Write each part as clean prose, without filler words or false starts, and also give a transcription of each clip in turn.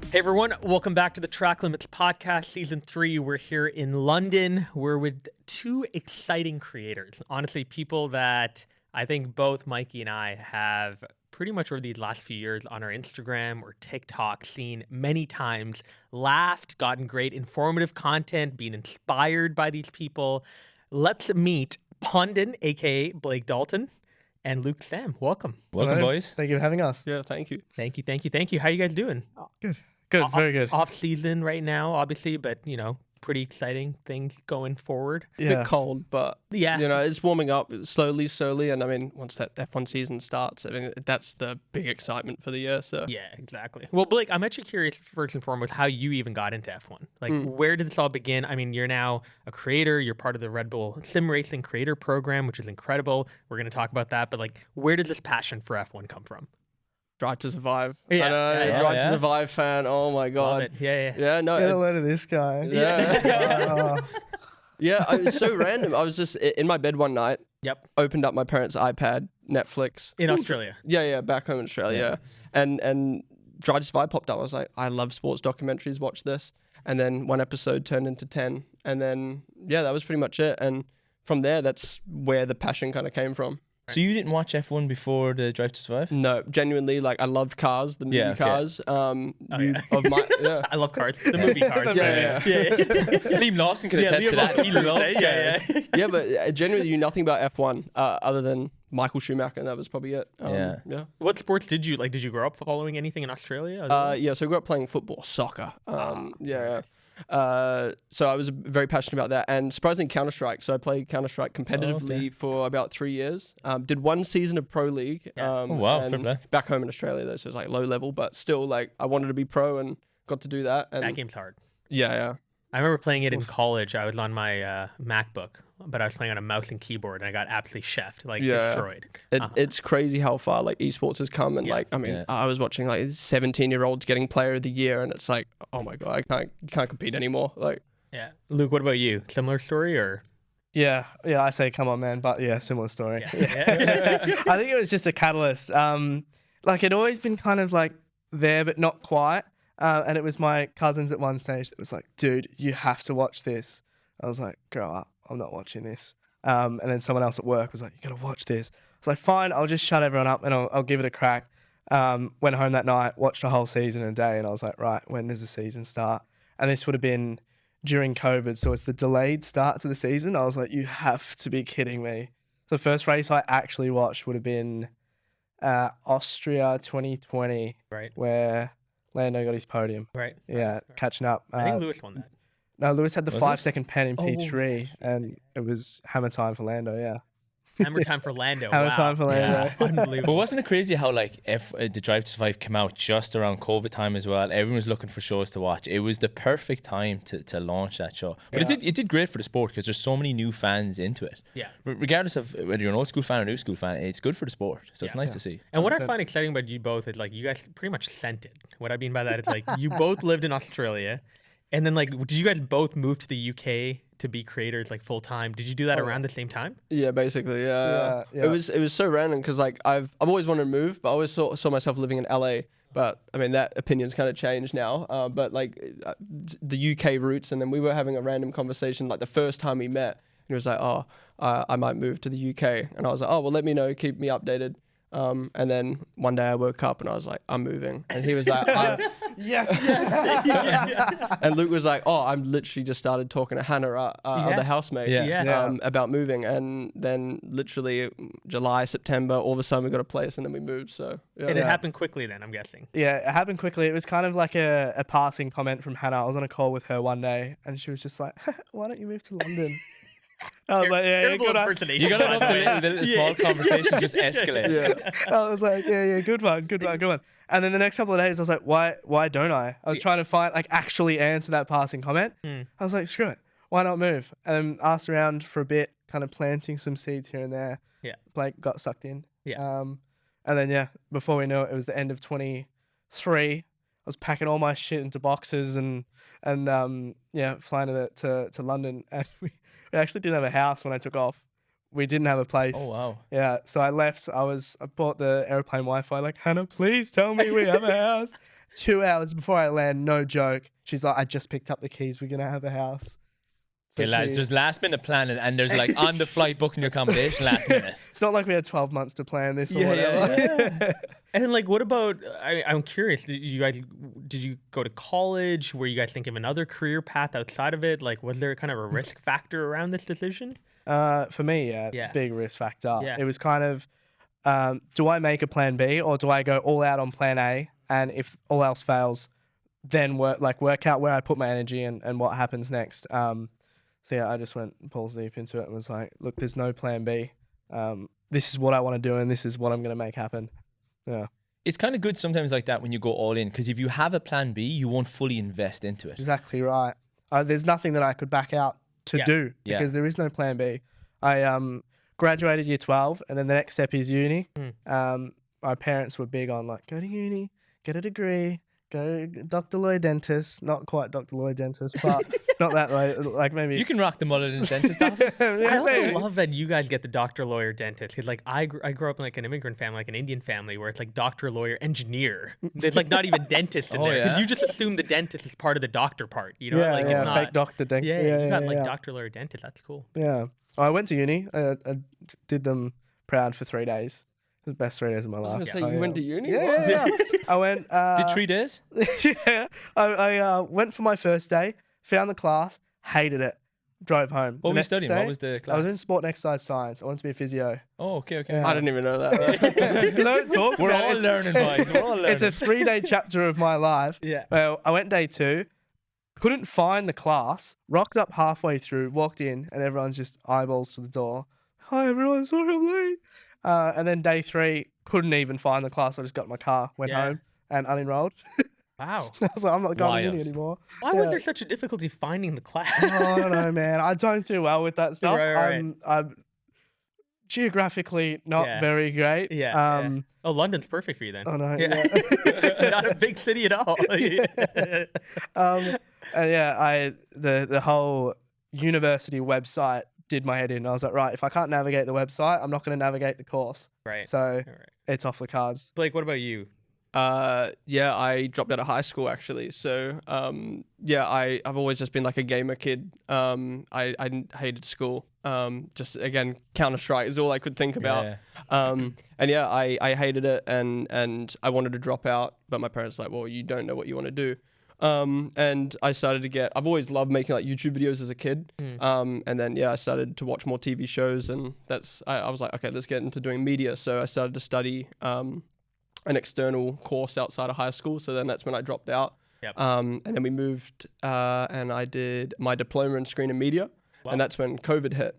Hey everyone, welcome back to the Track Limits Podcast, Season 3. We're here in London. We're with two exciting creators. Honestly, people that I think both Mikey and I have pretty much over these last few years on our Instagram or TikTok seen many times, laughed, gotten great informative content, been inspired by these people. Let's meet Ponden, aka Blake Dalton, and Luke Sam. Welcome. Welcome, boys. Thank you for having us. Yeah, thank you. Thank you. How you guys doing? Good, very good. Off season right now, obviously, but pretty exciting things going forward. A bit cold, but it's warming up slowly. And I mean, once that F1 season starts, I mean, that's the big excitement for the year. So yeah, exactly. Well, Blake, I'm actually curious first and foremost how you even got into F1. Like, where did this all begin? I mean, you're now a creator. You're part of the Red Bull Sim Racing Creator Program, which is incredible. We're going to talk about that. But like, where did this passion for F1 come from? Drive to Survive. Yeah, I know, Drive to Survive fan. Oh my god. Love it. Yeah. Yeah, no. Get a load of this guy. Yeah. Yeah, it was so random. I was just in my bed one night. Yep. Opened up my parents' iPad, Netflix. In Australia. Yeah, back home in Australia. Yeah. And Drive to Survive popped up. I was like, I love sports documentaries. Watch this. And then one episode turned into 10. And then that was pretty much it. And from there, that's where the passion kind of came from. So you didn't watch F1 before the Drive to Survive? No, genuinely, like I loved Cars, the movie Cars. I love Cars, the movie Cars. Yeah. Liam Lawson could attest to that. He loves Cars. Yeah, but genuinely knew nothing about F1 other than Michael Schumacher, and that was probably it. Yeah. What sports did you like? Did you grow up following anything in Australia? So I grew up playing football, soccer. So I was very passionate about that, and surprisingly Counter-Strike. So I played Counter-Strike competitively for about 3 years. Did one season of Pro League. Fair back home in Australia though, so it was like low level, but still like I wanted to be pro and got to do that. And that game's hard. Yeah. I remember playing it in college. I was on my MacBook, but I was playing on a mouse and keyboard, and I got absolutely chefed, destroyed. It's crazy how far like esports has come, and like I mean, I was watching like 17-year-olds getting Player of the Year, and it's like, oh my god, I can't compete anymore. Like, yeah. Luke, what about you? Similar story or? Yeah. I say, come on, man, but yeah, similar story. Yeah. I think it was just a catalyst. Like it'd always been kind of like there, but not quite. And it was my cousins at one stage that was like, dude, you have to watch this. I was like, grow up, I'm not watching this. And then someone else at work was like, you got to watch this. I was like, fine, I'll just shut everyone up and I'll give it a crack. Went home that night, watched a whole season in a day, and I was like, right, when does the season start? And this would have been during COVID, so it's the delayed start to the season. I was like, you have to be kidding me. So the first race I actually watched would have been Austria 2020, right, where Lando got his podium. Right. Yeah, catching up. I think Lewis won that. No, Lewis had the 5-second pen in P3, and it was hammer time for Lando, yeah. Hammer time for Lando. Hammer time for Lando. Yeah. Unbelievable. But wasn't it crazy how like the Drive to Survive came out just around COVID time as well? Everyone was looking for shows to watch. It was the perfect time to launch that show. But it did great for the sport because there's so many new fans into it. Yeah. Regardless of whether you're an old school fan or new school fan, it's good for the sport. So it's nice to see. And what I find exciting about you both is like you guys pretty much sent it. What I mean by that is like you both lived in Australia, and then like did you guys both move to the UK to be creators like full time? Did you do that around the same time? Yeah, basically. Yeah. It was so random because like I've always wanted to move, but I always saw myself living in LA. But I mean that opinion's kind of changed now. But like the UK roots, and then we were having a random conversation like the first time we met. And he was like, "Oh, I might move to the UK," and I was like, "Oh, well, let me know. Keep me updated." And then one day I woke up and I was like, I'm moving. And he was like, yes. And Luke was like, oh, I'm literally just started talking to Hannah, the housemate, about moving. And then literally July, September, all of a sudden we got a place and then we moved. So and it happened quickly then, I'm guessing. Yeah, it happened quickly. It was kind of like a passing comment from Hannah. I was on a call with her one day and she was just like, why don't you move to London? I was like, terrible good impersonation. You gotta love the small conversations just escalate. Yeah. I was like, good one. And then the next couple of days, I was like, why don't I? I was trying to find, like, actually answer that passing comment. I was like, screw it. Why not move? And asked around for a bit, kind of planting some seeds here and there. Yeah. Blake got sucked in. Yeah. And then, before we knew it, it was the end of 23. I was packing all my shit into boxes and flying to London. And we actually didn't have a house when I took off. We didn't have a place. Oh, wow. Yeah, so I left. I bought the airplane Wi-Fi, like, Hannah, please tell me we have a house. 2 hours before I land, no joke, she's like, I just picked up the keys. We're going to have a house. So Okay, lads, there's last minute planning, and there's like on the flight booking your accommodation last minute. It's not like we had 12 months to plan this or whatever. And like, what about? I'm curious. Did you go to college? Were you guys thinking of another career path outside of it? Like, was there kind of a risk factor around this decision? For me, big risk factor. It was kind of, do I make a plan B or do I go all out on plan A? And if all else fails, then work out where I put my energy and what happens next. So yeah, I just went balls deep into it and was like, look, there's no plan B. This is what I want to do and this is what I'm going to make happen. Yeah. It's kind of good sometimes like that when you go all in, because if you have a plan B, you won't fully invest into it. Exactly right. There's nothing that I could back out to do because there is no plan B. I graduated year 12 and then the next step is uni. My parents were big on like, go to uni, get a degree, go Dr. Lloyd dentist. Not quite Dr. Lloyd dentist, but not that way. Like maybe you can rock the mullet in the dentist office. I also love that you guys get the doctor, lawyer, dentist. Because like I grew up in like an immigrant family, like an Indian family, where it's like doctor, lawyer, engineer. There's like not even dentist in there because you just assume the dentist is part of the doctor part. You know, like it's not fake doctor. You got like doctor, lawyer, dentist. That's cool. Yeah, I went to uni. I did them proud for 3 days. The best 3 days of my life. I was going to say, you went to uni? Yeah. I went... Did 3 days? Yeah. I went for my first day, found the class, hated it, drove home. What were you studying? What was the class? I was in sport and exercise science. I wanted to be a physio. Oh, okay. I didn't even know that. You don't talk We're all learning, boys. We're all learning. It's a 3-day chapter of my life. Yeah. Well, I went day 2, couldn't find the class, rocked up halfway through, walked in, and everyone's just eyeballs to the door. Hi, everyone. Sorry I'm late. And then day 3, couldn't even find the class. I just got in my car, went home, and unenrolled. Wow. I was like, I'm not going to uni anymore. Why was there such a difficulty finding the class? I don't know, man. I don't do well with that stuff. Right. I'm geographically not very great. Oh, London's perfect for you then. Oh, no. Not a big city at all. And the whole university website did my head in. I was like, right, if I can't navigate the website, I'm not going to navigate the course. Right. So it's off the cards. Blake, what about you? I dropped out of high school actually. So I've always just been like a gamer kid. I hated school. Just again, Counter-Strike is all I could think about. I hated it and I wanted to drop out, but my parents were like, well, you don't know what you want to do. And I started to I've always loved making like YouTube videos as a kid. And then, I started to watch more TV shows and I was like, okay, let's get into doing media. So I started to study, an external course outside of high school. So then that's when I dropped out. And then we moved, and I did my diploma in screen and media. Wow. And that's when COVID hit.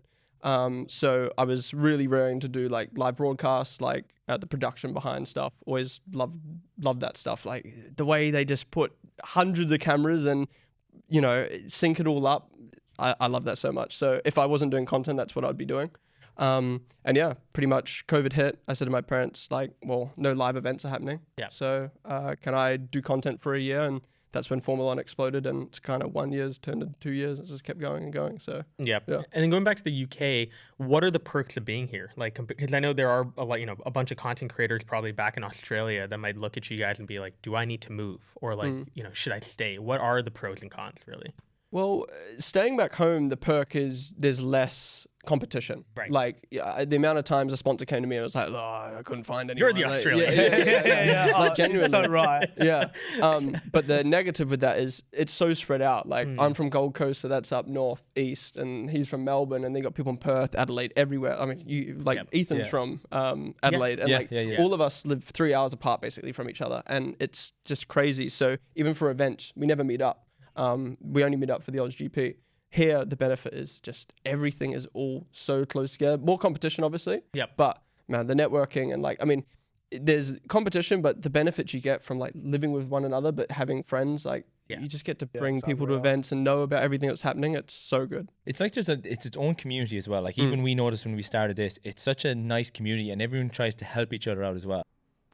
So I was really raring to do like live broadcasts, like the production behind stuff. Always loved that stuff. Like the way they just put hundreds of cameras and, sync it all up. I love that so much. So if I wasn't doing content, that's what I'd be doing. Pretty much COVID hit. I said to my parents, like, well, no live events are happening. So can I do content for a year? And that's when Formula 1 exploded, and it's kind of 1 year's turned into 2 years. It just kept going and going. So yeah. And then going back to the UK, what are the perks of being here? Like, because I know there are a bunch of content creators probably back in Australia that might look at you guys and be like, do I need to move? Or like, should I stay? What are the pros and cons really? Well, staying back home, the perk is there's less competition. Right. Like the amount of times a sponsor came to me and was like, oh, I couldn't find anyone. You're the Australian. Yeah. Like, genuinely. So right. Yeah. But the negative with that is it's so spread out. Like I'm from Gold Coast, so that's up north, east, and he's from Melbourne, and they got people in Perth, Adelaide, everywhere. I mean, Ethan's from Adelaide, and all of us live 3 hours apart basically from each other, and it's just crazy. So even for events, we never meet up. We only meet up for the Oz GP. Here, the benefit is just everything is all so close together. More competition, obviously. Yep. But man, the networking and there's competition, but the benefits you get from like living with one another, but having friends, you just get to bring people to events and know about everything that's happening. It's so good. It's like it's its own community as well. Like even we noticed when we started this, it's such a nice community, and everyone tries to help each other out as well.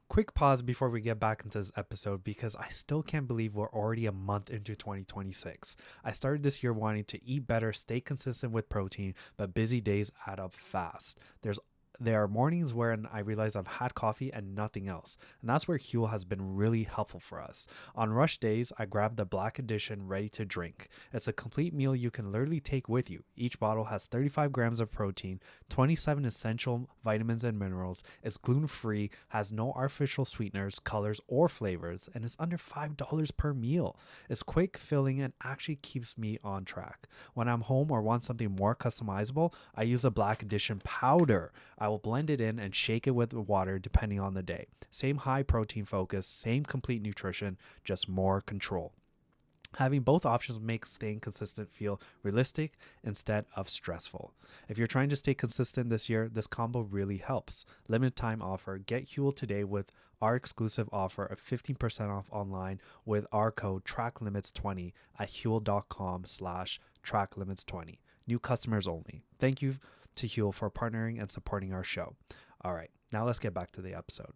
Quick pause before we get back into this episode because I still can't believe we're already a month into 2026. I started this year wanting to eat better, stay consistent with protein, but busy days add up fast. There's there are mornings when I realize I've had coffee and nothing else, and that's where Huel has been really helpful for us. On rush days, I grab the Black Edition ready to drink. It's a complete meal you can literally take with you. Each bottle has 35 grams of protein, 27 essential vitamins and minerals, is gluten-free, has no artificial sweeteners, colors, or flavors, and is under $5 per meal. It's quick, filling, and actually keeps me on track. When I'm home or want something more customizable, I use a Black Edition powder. I will blend it in and shake it with water depending on the day. Same high protein focus, same complete nutrition, just more control. Having both options makes staying consistent feel realistic instead of stressful. If you're trying to stay consistent this year, this combo really helps. Limited time offer. Get Huel today with our exclusive offer of 15% off online with our code TrackLimits20 at huel.com/tracklimits20. New customers only. Thank you to Huel for partnering and supporting our show. All right, now let's get back to the episode.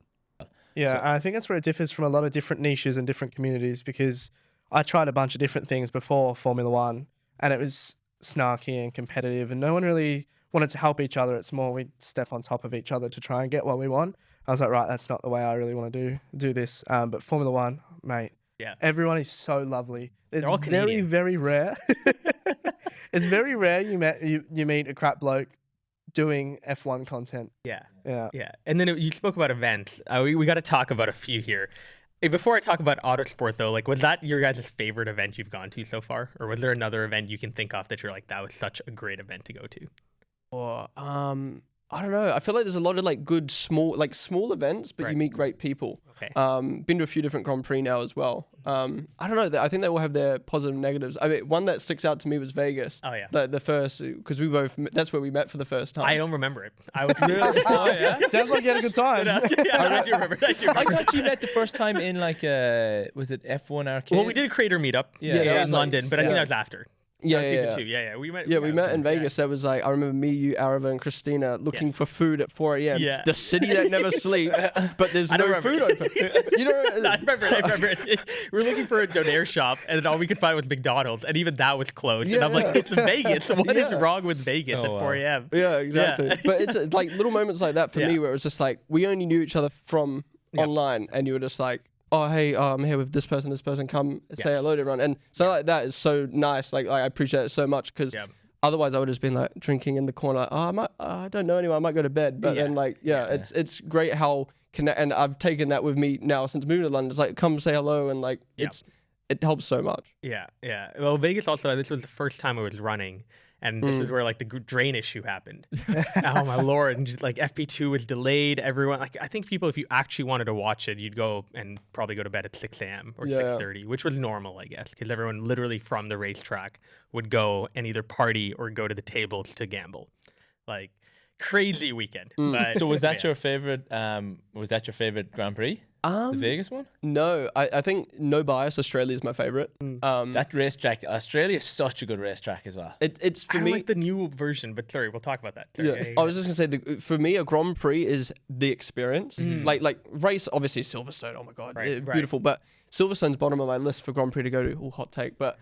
Yeah, so I think that's where it differs from a lot of different niches and different communities, because I tried a bunch of different things before Formula One, and it was snarky and competitive, and no one really wanted to help each other. It's more we step on top of each other to try and get what we want. I was like, right, that's not the way I really want to do this. But Formula One, mate, yeah, everyone is so lovely. It's all very, Canadian. very rare. It's very rare you meet a crap bloke doing F1 content. Yeah. Yeah. And then you spoke about events. We got to talk about a few here. Hey, before I talk about Autosport, though, like, was that your guys' favorite event you've gone to so far? Or was there another event you can think of that you're like, that was such a great event to go to? Or I don't know. I feel like there's a lot of like good small events, but Right. you meet great people. Okay. Been to a few different Grand Prix now as well. I don't know. I think they all have their positive and negatives. I mean, one that sticks out to me was Vegas. Oh, yeah. The first, because that's where we met for the first time. I don't remember it. I was really... Oh, yeah? Sounds like you had a good time. I do remember. I thought you met the first time in like was it F1 arcade? Well, we did a creator meetup that in was like- London, but I think that was after. Yeah, That was yeah, season yeah. 2. We met. Yeah, we met in Vegas. That was like, I remember me, you, Arava, and Christina looking for food at 4 a.m. Yeah. The city that never sleeps, but there's I don't no remember. food open. You know, I remember it. We were looking for a donair shop, and then all we could find was McDonald's, and even that was closed. And I'm like, it's Vegas. What is wrong with Vegas at 4 a.m.? Yeah, exactly. Yeah. But it's like little moments like that for Yeah. me where it was just like, we only knew each other from online, and you were just like, oh, hey, I'm here with this person, come say hello to everyone. And so like that is so nice. Like I appreciate it so much, because otherwise I would have just been like drinking in the corner. Like, I don't know anyone. I might go to bed. But then like, it's great how and I've taken that with me now since moving to London. It's like, come say hello, and like it helps so much. Yeah. Well, Vegas also, this was the first time I was running. And this is where like the drain issue happened. Oh my Lord! And just, like FP2 was delayed. Everyone, like, I think people, if you actually wanted to watch it, you'd go and probably go to bed at 6 a.m. or 6:30, which was normal, I guess, because everyone literally from the racetrack would go and either party or go to the tables to gamble. Like, crazy weekend. But, So was that your favorite? Was that your favorite Grand Prix? The Vegas one? No, I think no bias. Australia is my favorite. That racetrack, Australia is such a good racetrack as well. It's for I me. like the new version, but sorry, we'll talk about that. Sorry, I was just gonna say, for me, a Grand Prix is the experience. Like race, obviously Silverstone. Oh my God, beautiful. But Silverstone's bottom of my list for Grand Prix to go to. Oh, hot take, but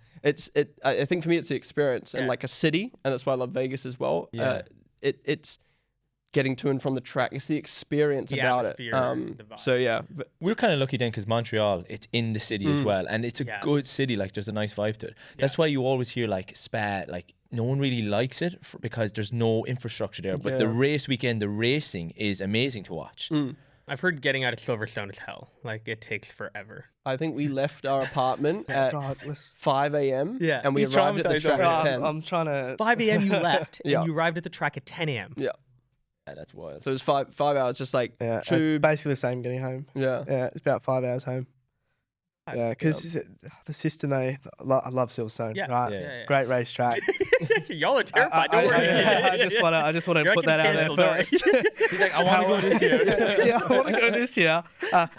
I think for me, it's the experience and like a city, and that's why I love Vegas as well. Yeah. It's getting to and from the track. It's the experience The about atmosphere, it. the vibe. So yeah, We're kind of lucky then because Montreal, it's in the city as well, and it's a good city. Like there's a nice vibe to it. That's why you always hear like Spa, like no one really likes it because there's no infrastructure there. But the race weekend, the racing is amazing to watch. I've heard getting out of Silverstone is hell. Like, it takes forever. I think we left our apartment at God, it was 5 a.m. Yeah. and we He's arrived at the traumatized track already. at 10. I'm trying to 5 a.m. you left, Yeah. and you arrived at the track at 10 a.m. Yeah, Yeah, that's wild. so it was 5 hours, just like it's tube. basically the same getting home. Yeah. Yeah, it's about 5 hours home. Yeah, because the system, I love Silverstone. Yeah. Right? Yeah. Great racetrack. Y'all are terrified. Don't worry. I just want to You're put not that out getting there canceled, first. He's like, I want to go this year. Yeah, I want to go this year.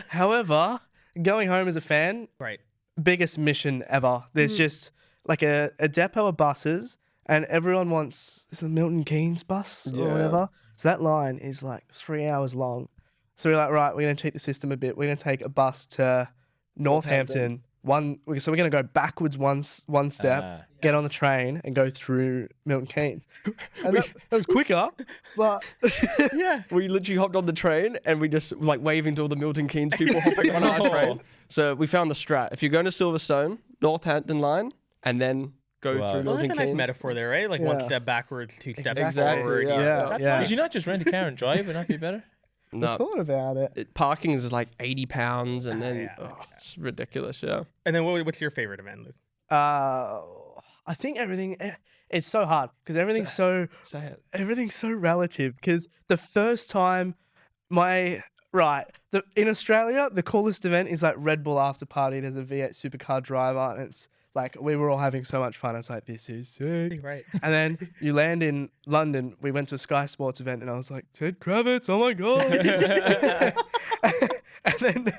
However, going home as a fan, Right. biggest mission ever. There's just like a depot of buses, and everyone wants is it Milton Keynes bus or whatever. So that line is like 3 hours long. So we're like, right, we're gonna cheat the system a bit. We're gonna take a bus to Northampton, So we're going to go backwards one step, get on the train and go through Milton Keynes. And that was quicker, but yeah. We literally hopped on the train and we just like waving to all the Milton Keynes people hopping on our train. So we found the strat. If you're going to Silverstone, Northampton line, and then go through Milton Keynes. That's a nice metaphor there, right? Like one step backwards, two steps forward. Yeah. Did you not just rent a car and drive? Would that be better? No. I thought about it. Parking is like £80 and then it's ridiculous, yeah. And then what's your favorite event, Luke? I think everything, it's so hard because everything's so relative. Because the first time in Australia, the coolest event is like Red Bull after party. There's a V8 supercar driver and it's like, we were all having so much fun. It's like, this is sick. Right. And then you land in London. We went to a Sky Sports event and I was like, Ted Kravitz, oh my God. And then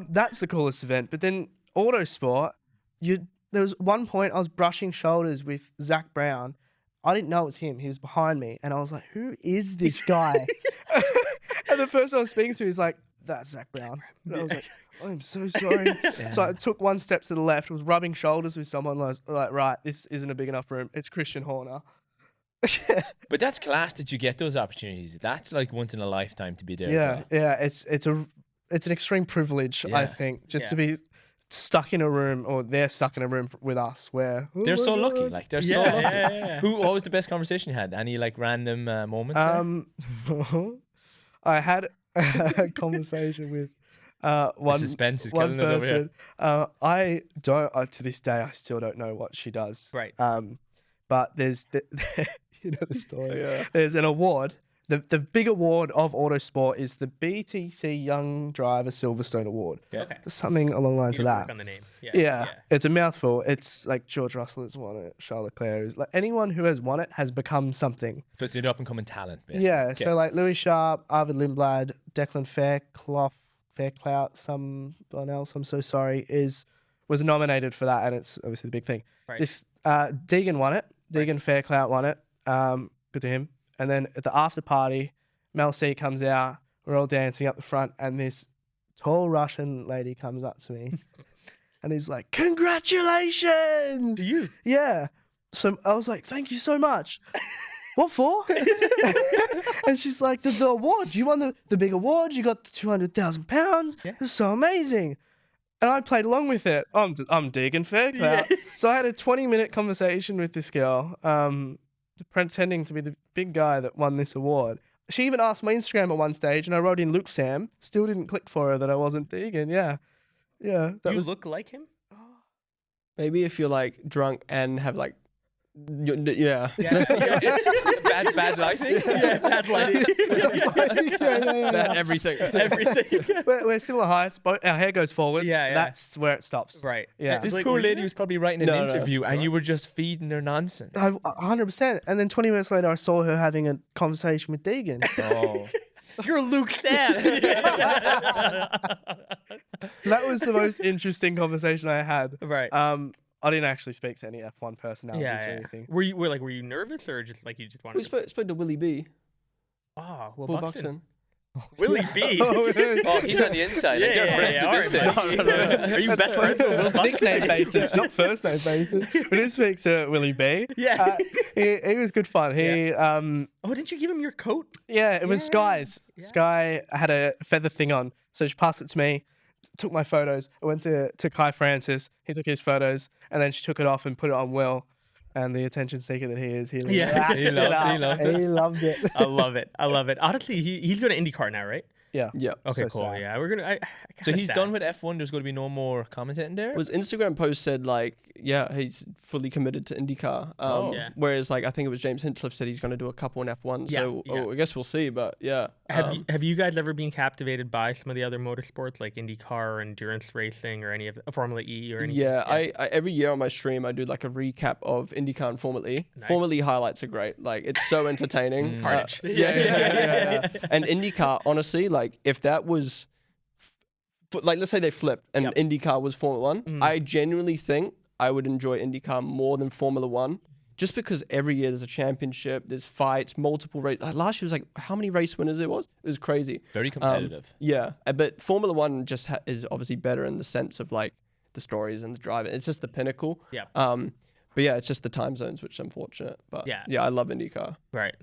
that's the coolest event. But then Autosport, there was one point I was brushing shoulders with Zach Brown. I didn't know it was him. He was behind me. And I was like, who is this guy? And the person I was speaking to is like, that's Zach Brown. And I was like, I'm so sorry. So I took one step to the left, was rubbing shoulders with someone like, right, this isn't a big enough room. It's Christian Horner. But that's class that you get those opportunities. That's like once in a lifetime to be there. Yeah, yeah. It's an extreme privilege, I think, just to be stuck in a room, or they're stuck in a room with us where they're so lucky. Like they're so lucky. What was the best conversation you had? Any like random moments? I had a conversation with one. The suspense is one killing us over here. I don't. To this day, I still don't know what she does. Right. But there's you know the story. There's an award. The big award of Autosport is the BTC Young Driver Silverstone Award. Okay. Something along the lines of that. On the name. Yeah. It's a mouthful. It's like George Russell has won it, Charles Leclerc is like anyone who has won it has become something. So it's an up and coming talent, basically. Yeah. So like Louis Sharp, Arvid Lindblad, Declan Fairclough, someone else, I'm so sorry, was nominated for that, and it's obviously the big thing. Right. This Deegan won it. Deegan Fairclough won it. Good to him. And then at the after party, Mel C comes out. We're all dancing up the front, and this tall Russian lady comes up to me, and he's like, "Congratulations!" To you? Yeah. So I was like, "Thank you so much." What for? And she's like, the award. You won the big award. You got the £200,000. Yeah. It's so amazing. And I played along with it. I'm Deegan Fairclough. Yeah. So I had a 20-minute conversation with this girl, pretending to be the big guy that won this award. She even asked my Instagram at one stage, and I wrote in Luke Sam. Still didn't click for her that I wasn't Deegan. Yeah. You look like him? Maybe if you're like drunk and have like, bad lighting. Yeah, bad lighting. bad everything. We're similar heights. Our hair goes forward. Yeah. That's where it stops. Right. Yeah. This poor lady was probably writing an interview, and you were just feeding her nonsense. 100%. And then 20 minutes later, I saw her having a conversation with Deegan. Oh. You're Luke Sam. That was the most interesting conversation I had. Right. I didn't actually speak to any F1 personalities or anything. Were you nervous, or just like you just wanted? We spoke to Willie B. Oh, Will Buxton. Willie B. Oh, he's on the inside. Are you best friends with Will Buxton? Nickname basis, not first name basis. We did speak to Willie B. Yeah. He was good fun. Didn't you give him your coat? Yeah, it was Sky's. Yeah. Sky had a feather thing on, so she passed it to me. Took my photos. I went to Kai Francis. He took his photos, and then she took it off and put it on Will. And the attention seeker that he is, he loved it. I love it. Honestly, he's going to IndyCar now, right? Yeah. Okay, So cool. sad. Yeah, we're gonna. So he's done with F1. There's going to be no more commentating there. His Instagram post said like, he's fully committed to IndyCar. Whereas like I think it was James Hinchcliffe said he's going to do a couple in F1. So I guess we'll see. But yeah. Have you guys ever been captivated by some of the other motorsports like IndyCar or endurance racing or any of Formula E or anything? Yeah, I every year on my stream I do like a recap of IndyCar and Formula E. Nice. Formula E highlights are great. Like it's so entertaining. Carnage. Yeah. And IndyCar, honestly, like if that was like let's say they flipped and IndyCar was Formula 1, I genuinely think I would enjoy IndyCar more than Formula 1. Just because every year there's a championship, there's fights, multiple races. Like last year was like how many race winners it was? It was crazy. Very competitive. But Formula 1 just is obviously better in the sense of like the stories and the driving. It's just the pinnacle. Yeah. But yeah, it's just the time zones, which is unfortunate. But yeah, I love IndyCar. Right.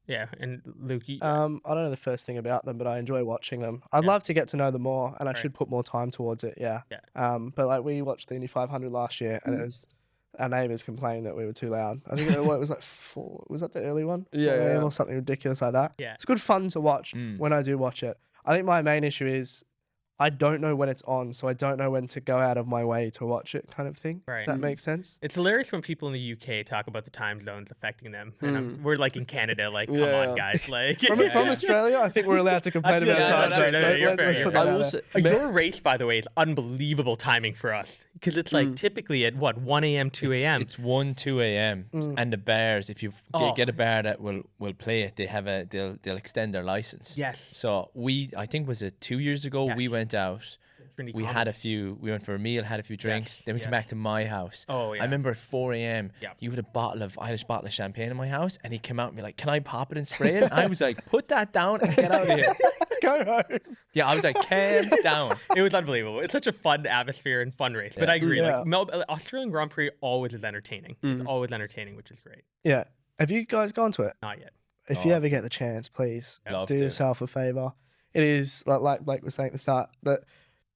Yeah. And Luke, I don't know the first thing about them, but I enjoy watching them. I'd love to get to know them more, and I should put more time towards it. Yeah. But like we watched the Indy 500 last year, and it was our neighbours complaining that we were too loud. I think it was like 4. Was that the early one? Yeah. Or something ridiculous like that. Yeah. It's good fun to watch when I do watch it. I think my main issue is I don't know when it's on, so I don't know when to go out of my way to watch it, kind of thing. Right. If that makes sense. It's hilarious when people in the UK talk about the time zones affecting them. And we're like in Canada, like, come on, guys. Like From Australia, I think we're allowed to complain about time zones. Let's put that out there. Your race, by the way, is unbelievable timing for us because it's like typically at what, 1 a.m., 2 a.m. It's 1, 2 a.m. And the Bears, if you get a Bear that will play it, they'll extend their license. Yes. So I think was it 2 years ago, we went out. We went for a meal, had a few drinks, then we came back to my house. Oh, yeah. I remember at 4 a.m. You had a Irish bottle of champagne in my house, and he came out and be like, "Can I pop it and spray it?" I was like, "Put that down and get out of here." Go home. Yeah, I was like, "Calm down." It was unbelievable. It's such a fun atmosphere and fun race. But I agree. Yeah. Like Australian Grand Prix always is entertaining. It's always entertaining, which is great. Yeah. Have you guys gone to it? Not yet. If you ever get the chance, please do yourself a favor. It is like Blake was saying at the start, that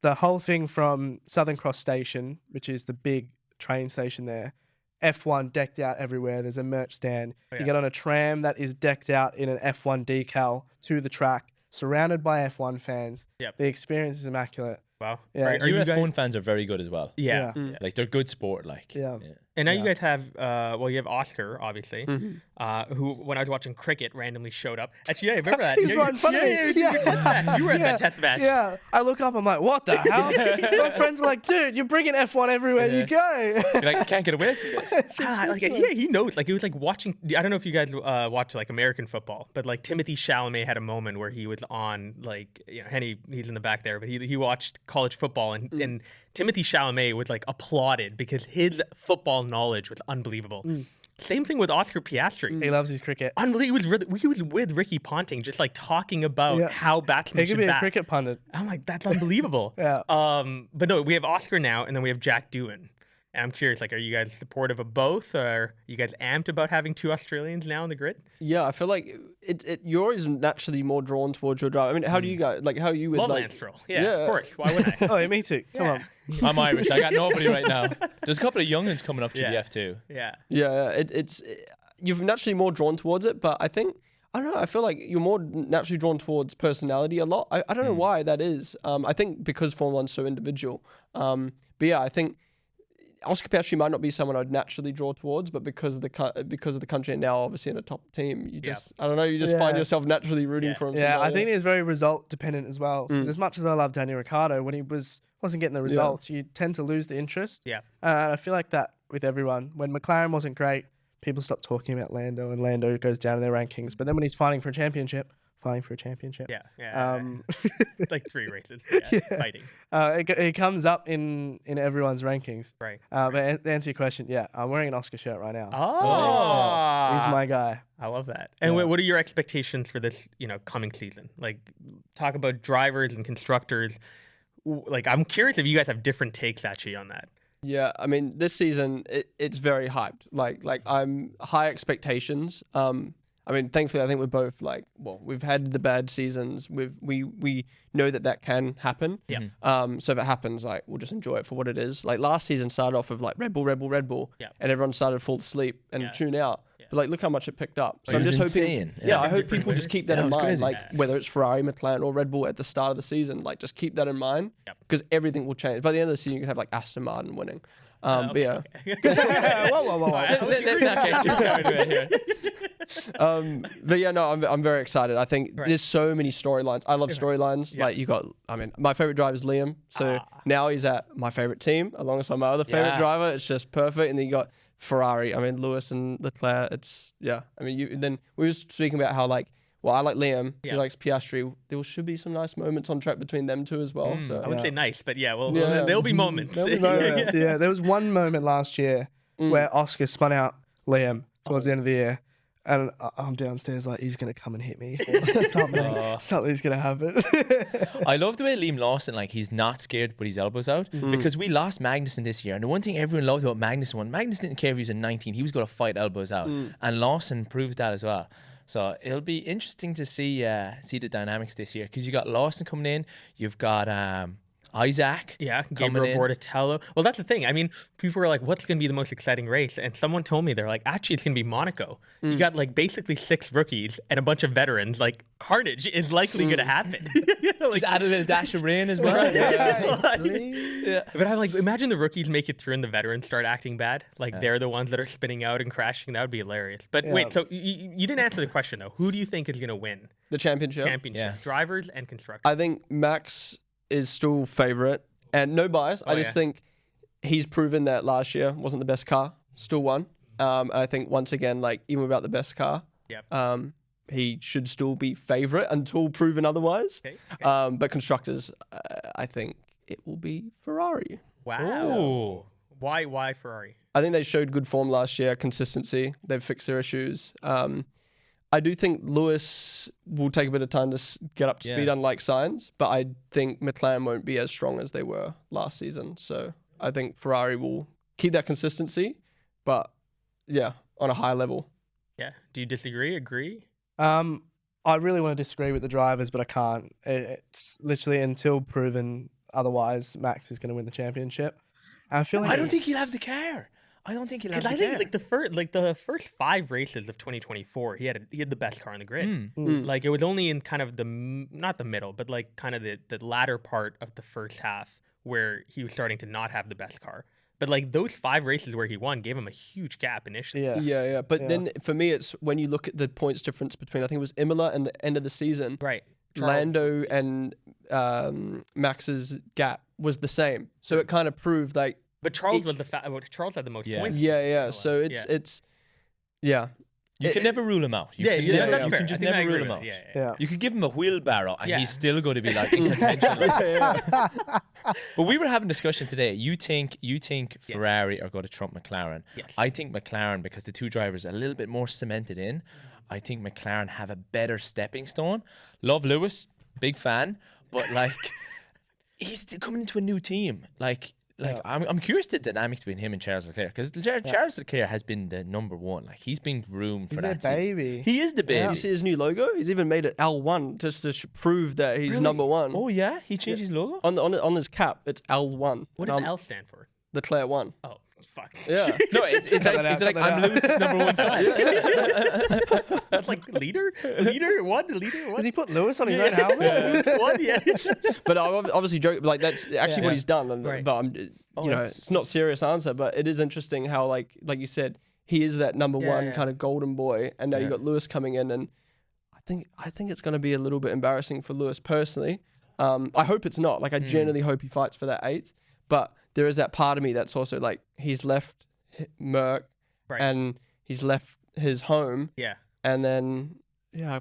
the whole thing from Southern Cross Station, which is the big train station there, F1 decked out everywhere. There's a merch stand. You get on a tram that is decked out in an F1 decal to the track, surrounded by F1 fans. The experience is immaculate. Wow. Yeah. Right. US F1 fans are very good as well. Yeah. Like they're good sport. Like And now you guys have, you have Oscar, obviously, who, when I was watching cricket, randomly showed up. Actually, I remember that. He was right in front of me. You were in that test match. Yeah. I look up, I'm like, what the hell? My friends are like, dude, you're bringing F1 everywhere you go. You're like, can't get away from this. He knows. Like, it was like watching, I don't know if you guys watch, like, American football, but, like, Timothy Chalamet had a moment where he was on, like, Henny, he's in the back there, but he watched college football, and Timothy Chalamet was, like, applauded because his football knowledge was unbelievable. Same thing with Oscar Piastri. He loves his cricket. Unbelievable. He was with Ricky Ponting, just like talking about how batsmen He could be a cricket pundit. I'm like, that's unbelievable. But no, we have Oscar now, and then we have Jack Doohan. And I'm curious, like, are you guys supportive of both, or are you guys amped about having 2 Australians now on the grid? Yeah, I feel like you're always naturally more drawn towards your drive. I mean, how do you guys, like, how you would Love like... Lance Stroll. Yeah, of course. Why wouldn't I? Oh, yeah, me too. Come on. I'm Irish. I got nobody right now. There's a couple of youngins coming up to the F2. You're naturally more drawn towards it, but I think, I don't know, I feel like you're more naturally drawn towards personality a lot. I don't know why that is. I think because Formula 1's so individual. But yeah, I think Oscar Piastri might not be someone I'd naturally draw towards, but because of the country and now obviously in a top team, you just I don't know, you just find yourself naturally rooting for him. Yeah, I think it is very result dependent as well. Because as much as I love Daniel Ricciardo, when he wasn't getting the results, you tend to lose the interest. Yeah. And I feel like that with everyone. When McLaren wasn't great, people stopped talking about Lando, and Lando goes down in their rankings. But then when he's fighting for a championship. Like 3 races. Fighting. It comes up in everyone's rankings. Right. But to answer your question, I'm wearing an Oscar shirt right now. Oh. He's my guy. I love that. And what are your expectations for this, coming season? Like, talk about drivers and constructors. Like, I'm curious if you guys have different takes actually on that. Yeah, I mean, this season it's very hyped. Like I'm high expectations. I mean, thankfully, I think we're both we've had the bad seasons. We know that can happen. Yeah. So if it happens, we'll just enjoy it for what it is. Like last season started off with Red Bull, yeah, and everyone started to fall asleep and tune out. Yeah. But look how much it picked up. So it I'm just hoping. insane. Yeah, I hope people just keep that in mind. Crazy. Whether it's Ferrari, McLaren, or Red Bull at the start of the season, just keep that in mind because everything will change. By the end of the season, you can have Aston Martin winning. But yeah. Whoa. Let's not get too carried away here. But yeah, no, I'm very excited. I think there's so many storylines. I love storylines. Like you got, my favorite driver is Liam. So now he's at my favorite team alongside my other favorite driver. It's just perfect. And then you got Ferrari. I mean, Lewis and Leclerc. It's then we were speaking about how I like Liam. He likes Piastri. There should be some nice moments on track between them two as well. So I wouldn't say nice, but there'll be moments. There'll be moments. There was one moment last year where Oscar spun out Liam towards the end of the year. And I'm downstairs like, he's going to come and hit me. Something's going to happen. I love the way Liam Lawson, like, he's not scared to put his elbows out because we lost Magnussen this year. And the one thing everyone loved about Magnussen didn't care if he was in 19. He was going to fight elbows out. And Lawson proves that as well. So it'll be interesting to see the dynamics this year because you got Lawson coming in. You've got Isaac. Yeah, Gabriel Bortatello. Well, that's the thing. I mean, people were like, what's going to be the most exciting race? And someone told me, they're like, actually, it's going to be Monaco. You got like basically 6 rookies and a bunch of veterans. Like, carnage is likely going to happen. Just add a little dash of rain as well. But I'm like, imagine the rookies make it through and the veterans start acting bad. Like, they're the ones that are spinning out and crashing. That would be hilarious. But wait, so you didn't answer the question, though. Who do you think is going to win? The championship? Drivers and constructors. I think Max is still favorite, and no bias. I just think he's proven that last year wasn't the best car, still won. And I think once again, like even without the best car, he should still be favorite until proven otherwise. But constructors, I think it will be Ferrari. Wow. Ooh. Why Ferrari? I think they showed good form last year, consistency. They've fixed their issues. I do think Lewis will take a bit of time to get up to speed, unlike Sainz, but I think McLaren won't be as strong as they were last season. So I think Ferrari will keep that consistency, but on a high level. Yeah. Do you disagree? Agree? I really want to disagree with the drivers, but I can't. It's literally until proven otherwise, Max is going to win the championship. And I feel like I don't think he'll have the car. I don't think he'll have the car. I think the first 5 races of 2024, he had the best car on the grid. Like it was only in kind of not the middle, but like kind of the latter part of the first half where he was starting to not have the best car. But like those 5 races where he won gave him a huge gap initially. But then for me, it's when you look at the points difference between, I think it was Imola and the end of the season. Right. Lando and Max's gap was the same. So it kind of proved like. But Charles Charles had the most points. So it's. You can never rule him out. You can just never rule him out. You could give him a wheelbarrow and he's still going to be like in contention. But we were having a discussion today. You think Ferrari are going to trump McLaren. Yes. I think McLaren, because the two drivers are a little bit more cemented in, I think McLaren have a better stepping stone. Love Lewis, big fan, but like he's still coming into a new team. I'm curious the dynamic between him and Charles Leclerc, because Charles Leclerc has been the number one. Like he's been groomed for that. He's the baby. He is the baby. Yeah. You see his new logo? He's even made it L1 just to prove that he's number one. Oh yeah, he changed his logo on his cap. It's L1. What does L stand for? Leclerc 1. Oh fuck. Yeah. No, it's like I'm Lewis's number 1 fan. That's like leader one. Does he put Lewis on his own helmet? One, But I obviously joke. Like that's actually what he's done. And, but I'm, it's not a serious answer. But it is interesting how like you said, he is that number one kind of golden boy, and now you got Lewis coming in, and I think it's going to be a little bit embarrassing for Lewis personally. I hope it's not. Like I genuinely hope he fights for that 8th, but there is that part of me that's also like he's left Merck and he's left his home. Yeah. And then,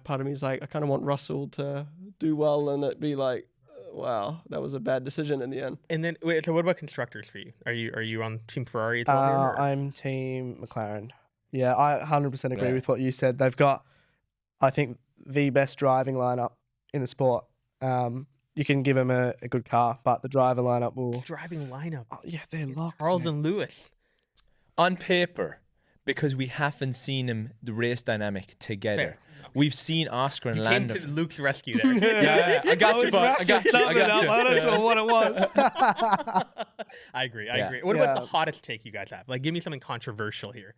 part of me is like, I kind of want Russell to do well and it be like, wow, that was a bad decision in the end. And then, wait, so what about constructors for you? Are you on Team Ferrari? I'm Team McLaren. Yeah, I 100% agree with what you said. They've got, I think, the best driving lineup in the sport. You can give them a good car, but the driver lineup will... Driving lineup? Oh, yeah, they're locked. Charles and Lewis. On paper, because we haven't seen the race dynamic together. Fair. Okay. We've seen Oscar and Lando. Came to Luke's rescue there. I got you, bud. I got you. I'm not sure what it was. I agree. What about the hottest take you guys have? Like, give me something controversial here.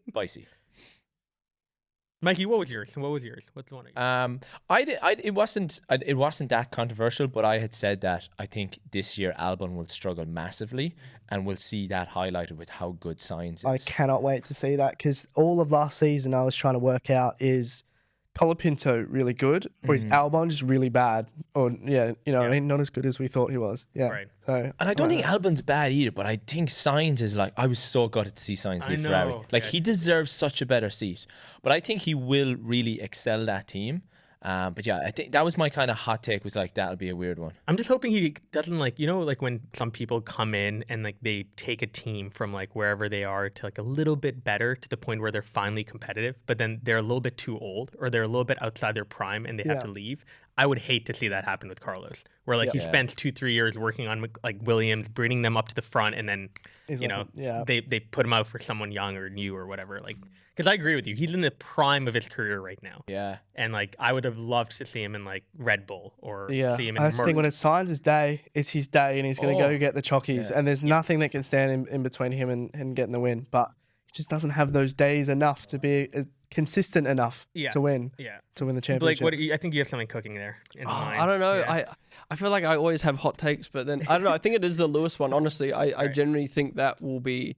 Spicy. Mikey, what was yours? What's the one? It wasn't that controversial, but I had said that I think this year Albon will struggle massively, and we'll see that highlighted with how good Sainz is. I cannot wait to see that, because all of last season I was trying to work out, is Colapinto really good, or is Albon just really bad? Or I mean, not as good as we thought he was. Yeah. Right. So, and I don't think Albon's bad either, but I think Sainz is like, I was so gutted to see Sainz leave Ferrari. Like he deserves such a better seat, but I think he will really excel that team. But yeah, I think that was my kind of hot take, was like, that'll be a weird one. I'm just hoping he doesn't like, like when some people come in and like they take a team from like wherever they are to like a little bit better to the point where they're finally competitive, but then they're a little bit too old or they're a little bit outside their prime and they have to leave. I would hate to see that happen with Carlos, where like he spends 2-3 years working on like Williams, bringing them up to the front, and then they put him out for someone young or new or whatever. Like, because I agree with you, he's in the prime of his career right now. Yeah, and like I would have loved to see him in like Red Bull or see him in. I just think when it signs his day, it's his day, and he's going to go get the chockies, and there's nothing that can stand in between him and getting the win. But he just doesn't have those days enough to be consistent enough to win. Yeah, to win the championship. Blake, I think you have something cooking there. I don't know. Yeah. I feel like I always have hot takes, but then I don't know. I think it is the Lewis one. Honestly, I generally think that will be.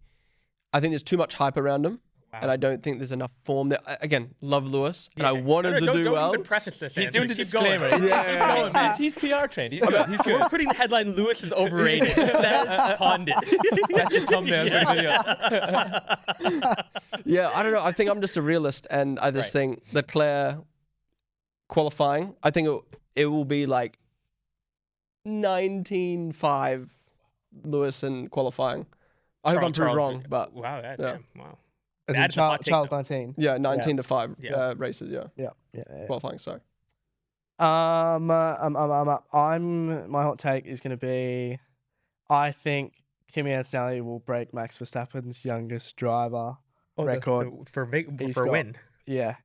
I think there's too much hype around him. Wow. And I don't think there's enough form there. Again, love Lewis, and I wanted to do well. Don't even preface this. He's doing the disclaimer. He's PR trained. He's good. He's good. We're putting the headline, Lewis is overrated. That's Ponden. That's the thumbnail for the video. Yeah, I don't know. I think I'm just a realist, and I just think Leclerc qualifying, I think it will be like 19.5 Lewis in qualifying. I hope I'm proved wrong, but wow. As in Charles 19. Yeah, 19 to 5 races. Yeah. Qualifying. Sorry. My hot take is going to be, I think Kimi Antonelli will break Max Verstappen's youngest driver record for a win. Yeah,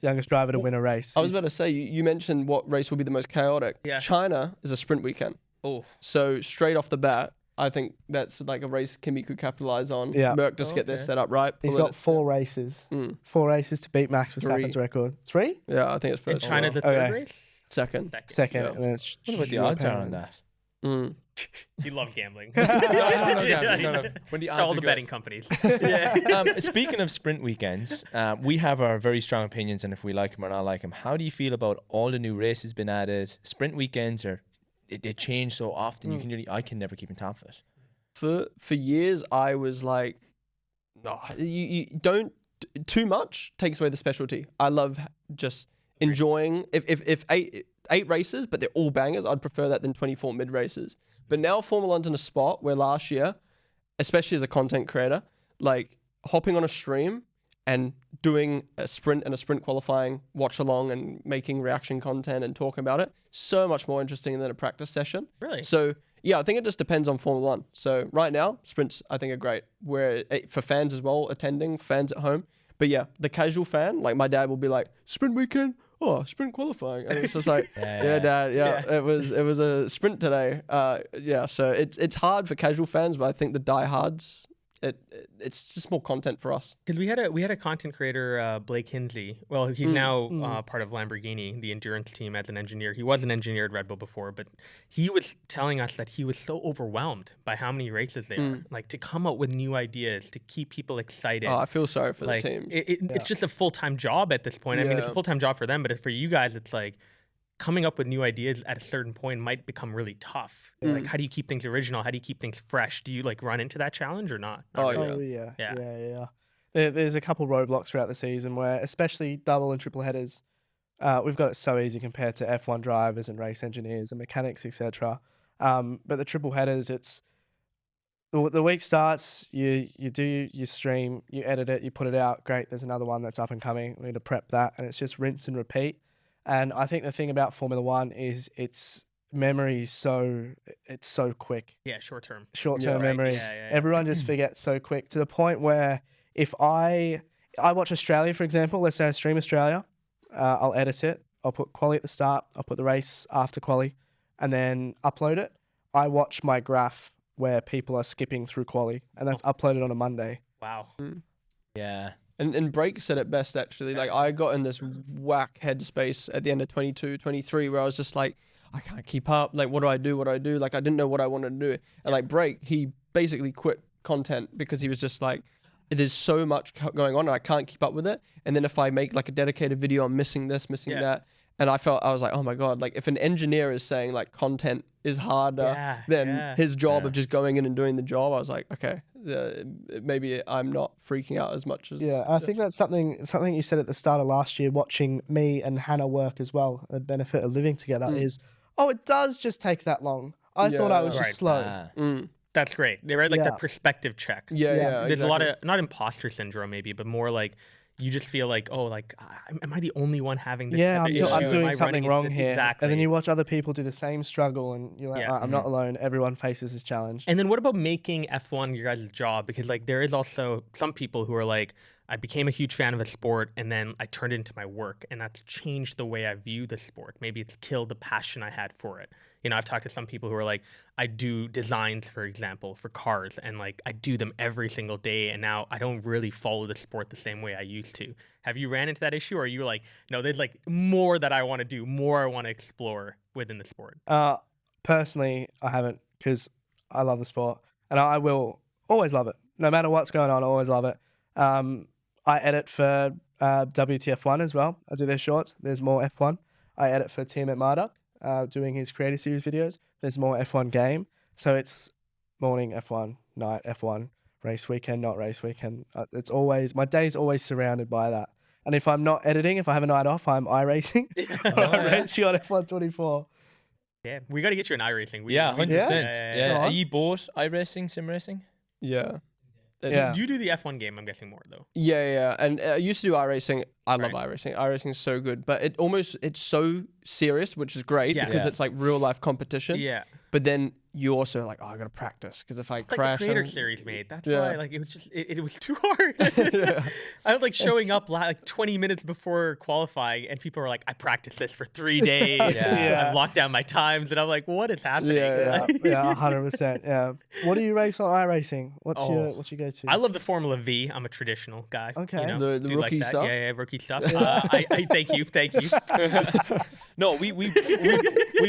youngest driver to win a race. I was about to say, you mentioned what race will be the most chaotic. Yeah. China is a sprint weekend. Oh, so straight off the bat, I think that's like a race Kimi could capitalize on. Yeah. Merck just get their setup right. He's got 4 races. 4 races to beat Max Verstappen's record. 3? Yeah, I think it's first. And China's the third race? Second. Yeah. And then it's what about the odds are on that? He loves gambling. No. When the odds all are the good. betting companies. Speaking of sprint weekends, we have our very strong opinions on if we like them or not like them. How do you feel about all the new races been added? Sprint weekends they change so often. I can never keep on top of it. For years, I was like, you don't too much takes away the specialty. I love just enjoying if eight races, but they're all bangers. I'd prefer that than 24 mid races. But now Formula 1's in a spot where last year, especially as a content creator, like hopping on a stream and doing a sprint and a sprint qualifying watch along and making reaction content and talking about it, so much more interesting than a practice session. Really? So yeah, I think it just depends on Formula 1. So right now, sprints I think are great. Where for fans as well, attending, fans at home. But yeah, the casual fan, like my dad will be like, sprint weekend, sprint qualifying. And it's just like, Dad, it was a sprint today. So it's hard for casual fans, but I think the diehards, it's just more content for us. Because we had a content creator, Blake Hinsley. Well, he's now part of Lamborghini, the endurance team, as an engineer. He was an engineer at Red Bull before, but he was telling us that he was so overwhelmed by how many races there are. Like to come up with new ideas, to keep people excited. Oh, I feel sorry for the teams. It's just a full-time job at this point. I mean, it's a full-time job for them, but for you guys, it's like coming up with new ideas at a certain point might become really tough. Like, how do you keep things original? How do you keep things fresh? Do you like run into that challenge or not? Yeah. There's a couple roadblocks throughout the season where, especially double and triple headers, we've got it so easy compared to F1 drivers and race engineers and mechanics, etc. But the triple headers, it's the week starts, you do your stream, you edit it, you put it out. Great, there's another one that's up and coming. We need to prep that, and it's just rinse and repeat. And I think the thing about Formula 1 is its memory is so quick. Yeah, short-term memory. Yeah. Everyone just forgets so quick to the point where if I watch Australia, for example, let's say I stream Australia, I'll edit it. I'll put quali at the start. I'll put the race after quali, and then upload it. I watch my graph where people are skipping through quali, and that's uploaded on a Monday. Wow. Yeah. And Brake said it best, actually. Like, I got in this whack headspace at the end of 22, 23, where I was just like, I can't keep up. Like, what do I do? Like, I didn't know what I wanted to do. And like Brake, he basically quit content because he was just like, there's so much going on and I can't keep up with it. And then if I make like a dedicated video, I'm missing this, missing that. And I was like, oh my God, like if an engineer is saying like content is harder than his job of just going in and doing the job, I was like, okay, maybe I'm not freaking out as much as. Yeah, I think that's something you said at the start of last year, watching me and Hannah work as well. The benefit of living together is, it does just take that long. I thought I was just slow. That's great. They read like the perspective check. Yeah, There's a lot of, not imposter syndrome maybe, but more like you just feel like, oh, like, am I the only one having this type of issue? I'm doing something wrong here. Exactly. And then you watch other people do the same struggle and you're like, I'm not alone. Everyone faces this challenge. And then what about making F1 your guys' job? Because like there is also some people who are like, I became a huge fan of a sport and then I turned it into my work, and that's changed the way I view the sport. Maybe it's killed the passion I had for it. You know, I've talked to some people who are like, I do designs, for example, for cars, and like I do them every single day, and now I don't really follow the sport the same way I used to. Have you ran into that issue, or are you like, no, there's like more that I want to do, more I want to explore within the sport? Personally, I haven't, because I love the sport and I will always love it. No matter what's going on, I always love it. I edit for WTF1 as well. I do their shorts. There's more F1. I edit for Team at Marduk, doing his creative series videos. There's more F1 game. So it's morning F1, night F1, race weekend, not race weekend. It's always, my day's always surrounded by that. And if I'm not editing, if I have a night off, I'm iRacing. I'm racing on F1 24. Yeah, we got to get you an iRacing. 100%. Yeah. Are you bought iRacing, sim racing? Yeah. You do the F1 game, I'm guessing, more though. Yeah. And I used to do iRacing. I love iRacing. iRacing is so good, but it's so serious, which is great because it's like real life competition. Yeah. But then you also like, I gotta practice because if I crash, like the creator series, mate. That's why, like, it was just it was too hard. I was like showing up like 20 minutes before qualifying, and people were like, "I practiced this for 3 days. I've locked down my times," and I'm like, "What is happening?" Yeah, 100%. Yeah. What do you race on iRacing? What's your go-to? I love the Formula V. I'm a traditional guy. Okay. You know, the rookie like stuff. Yeah, rookie stuff. I thank you. No, we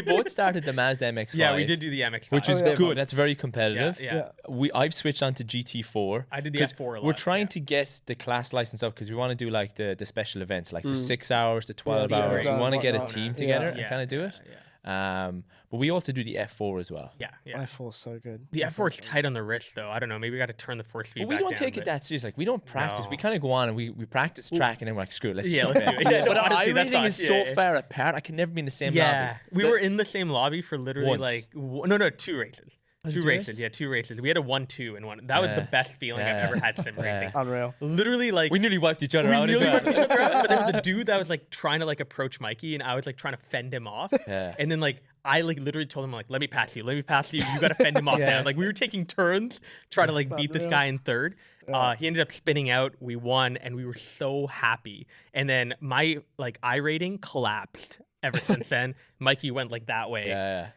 both started the Mazda MX-5. Yeah, we did do the MX-5, which is good. That's very competitive. Yeah. I've switched on to GT4. I did the F4 a lot. We're trying to get the class license up because we want to do like the special events, like the 6 hours, the 12 hours. We want to get a team together and kind of do it. But we also do the F4 as well. Yeah. F4's so good. The F4 is tight on the wrist, though. I don't know. Maybe we got to turn the force feedback down. We don't take it that serious. Like, we don't practice. We kind of go on and we practice track and then we're like, screw it, let's just do it. But iRacing is so far apart. I can never be in the same lobby. We were in the same lobby for literally once. 2 races. Two races. We had a 1-2 in one. That was the best feeling I've ever had sim racing. Unreal. Literally, like, we nearly wiped each other out. But there was a dude that was like trying to like approach Mikey, and I was like trying to fend him off. And then like I like literally told him like, let me pass you. You got to fend him off now. Like we were taking turns trying to like beat this guy in third. He ended up spinning out. We won, and we were so happy. And then my like iRating collapsed. Ever since then, Mikey went like that way.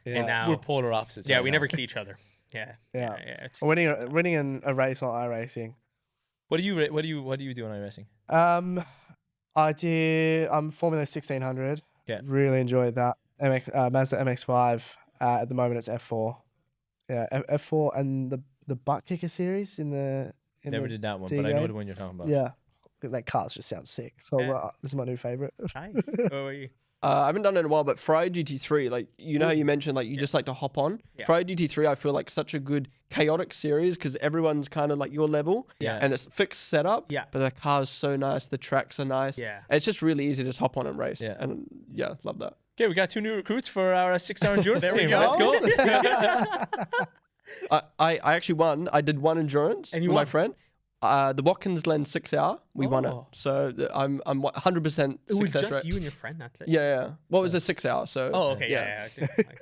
And now we're polar opposites. Yeah, we never see each other. Winning a race on iRacing. What do you do on iRacing? I'm Formula 1600. Yeah, really enjoyed that. Mazda MX-5. At the moment, it's F4. Yeah, F4 and the butt kicker series never did that one, but I know the one you're talking about. Yeah, that car just sounds sick. So this is my new favorite. Hi. What are you? I haven't done it in a while, but Friday GT3, like, you know how you mentioned, like, you just like to hop on? Yeah. Friday GT3, I feel like such a good chaotic series because everyone's kind of like your level. Yeah. And it's fixed setup. Yeah. But the car's so nice. The tracks are nice. Yeah. It's just really easy to just hop on and race. Yeah. And love that. Okay, we got 2 new recruits for our 6-hour endurance there team. We go. Let's go. I actually won. I did one endurance with my friend. The Watkins Glen 6 hour, we won it. So I'm 100%. It was just you and your friend. That's it. Yeah. Well, it was a 6 hour. So. Oh, okay. Yeah.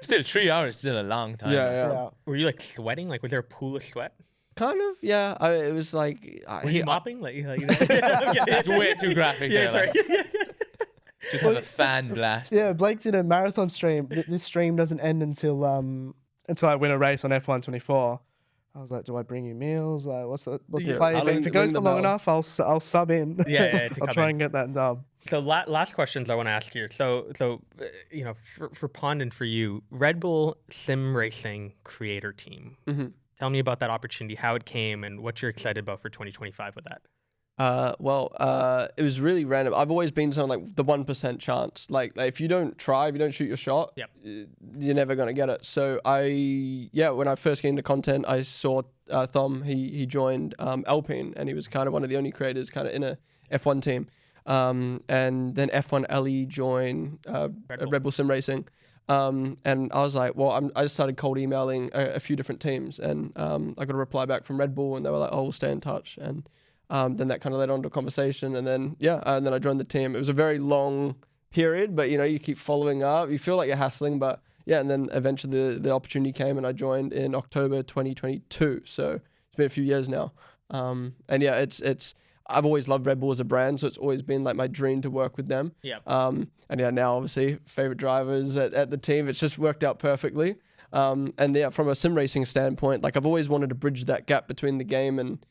Still 3 hours. Still a long time. Yeah. Were you like sweating? Like, was there a pool of sweat? Kind of. Yeah. It was like. Were you mopping? It's way too graphic. Just have a fan blast. Yeah, Blake did a marathon stream. This stream doesn't end until I win a race on F1 24. I was like, do I bring you meals? Like, what's the play? If it goes for long enough, I'll sub in. I'll try and get that dub. So last questions I want to ask you. So you know, for Pond and for you, Red Bull Sim Racing creator team. Mm-hmm. Tell me about that opportunity, how it came, and what you're excited about for 2025 with that. It was really random. I've always been someone like the 1% chance. Like if you don't try, if you don't shoot your shot, you're never gonna get it. So when I first came into content, I saw Thom. He joined Alpine, and he was kind of one of the only creators kind of in a F1 team. And then F1 LE joined Red Bull Sim Racing. And I was like, well, I just started cold emailing a few different teams, and I got a reply back from Red Bull, and they were like, oh, we'll stay in touch. And then that kind of led on to a conversation, and then and then I joined the team. It was a very long period, but you keep following up. You feel like you're hassling, but and then eventually the opportunity came, and I joined in October 2022. So it's been a few years now. It's I've always loved Red Bull as a brand, so it's always been like my dream to work with them. Now obviously favorite drivers at the team. It's just worked out perfectly. From a sim racing standpoint, like I've always wanted to bridge that gap between the game and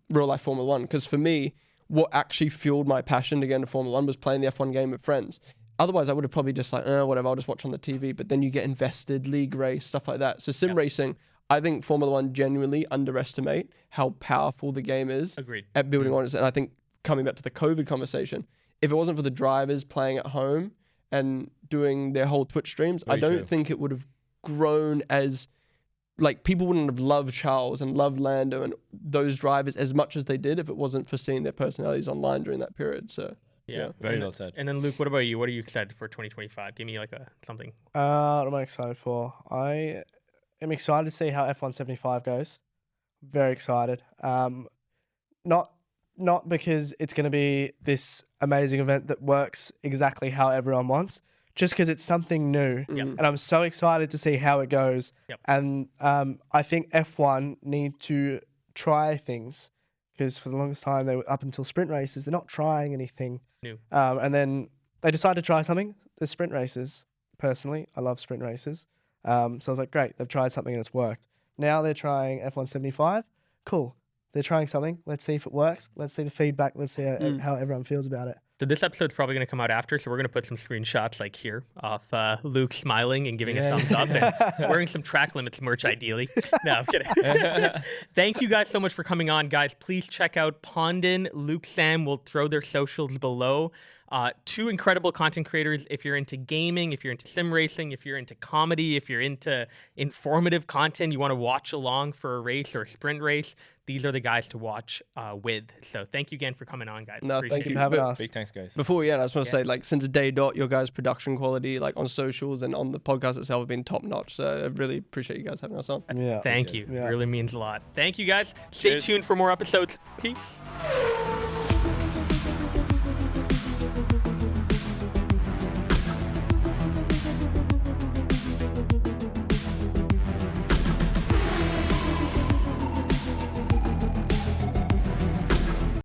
real life Formula One, because for me, what actually fueled my passion to get into Formula One was playing the F1 game with friends. Otherwise, I would have probably just like, whatever, I'll just watch on the TV. But then you get invested, league race, stuff like that. So sim racing, I think Formula One genuinely underestimate how powerful the game is at building audience. And I think coming back to the COVID conversation, if it wasn't for the drivers playing at home and doing their whole Twitch streams, I don't think it would have grown as... Like, people wouldn't have loved Charles and loved Lando and those drivers as much as they did if it wasn't for seeing their personalities online during that period. So, very well said. And then, Luke, what about you? What are you excited for 2025? Give me like something. What am I excited for? I am excited to see how F1 75 goes. Very excited. Not because it's going to be this amazing event that works exactly how everyone wants, just because it's something new. And I'm so excited to see how it goes. And I think F1 need to try things, because for the longest time, they were up until sprint races, they're not trying anything new. And then they decided to try something, the sprint races. Personally, I love sprint races. So I was like, great, they've tried something and it's worked. Now they're trying F1 75. Cool. They're trying something. Let's see if it works. Let's see the feedback. Let's see how everyone feels about it. So this episode's probably going to come out after, so we're going to put some screenshots like here of Luke smiling and giving a thumbs up and wearing some Track Limits merch, ideally. No, I'm kidding. Thank you guys so much for coming on, guys. Please check out Ponden, Luke, Sam. We'll throw their socials below. Two incredible content creators. If you're into gaming, if you're into sim racing, if you're into comedy, if you're into informative content, you want to watch along for a race or a sprint race, these are the guys to watch with. So thank you again for coming on, guys. No, Appreciate thank you it. for having us. Big thanks, guys. Before we end, I just want to say, like, since day dot, your guys' production quality, like on socials and on the podcast itself, have been top notch. So I really appreciate you guys having us on. Thank you. Yeah. It really means a lot. Thank you, guys. Stay tuned for more episodes. Peace.